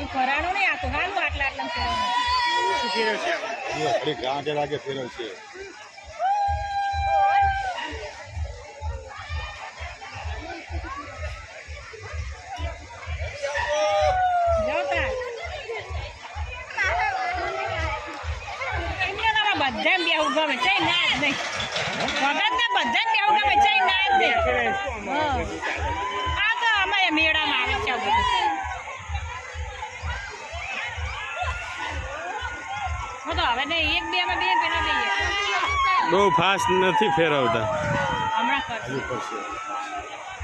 ફરાણો નહીં આતો હાલું આટલા ફેરવ ગાંઠે લાગે ફેરવ છે બધા બેહું ગમે ચઈ ના જ નહીં વગર ને બધા બેહું ગમે ચઈ ના જ નહીં આ તો અમારે મેળામાં આવે છે બધું તો હવે નહીં એક બે અમે બે પેલા દઈએ બહુ ફાસ્ટ નથી ફેરવતા હમણાં કરશું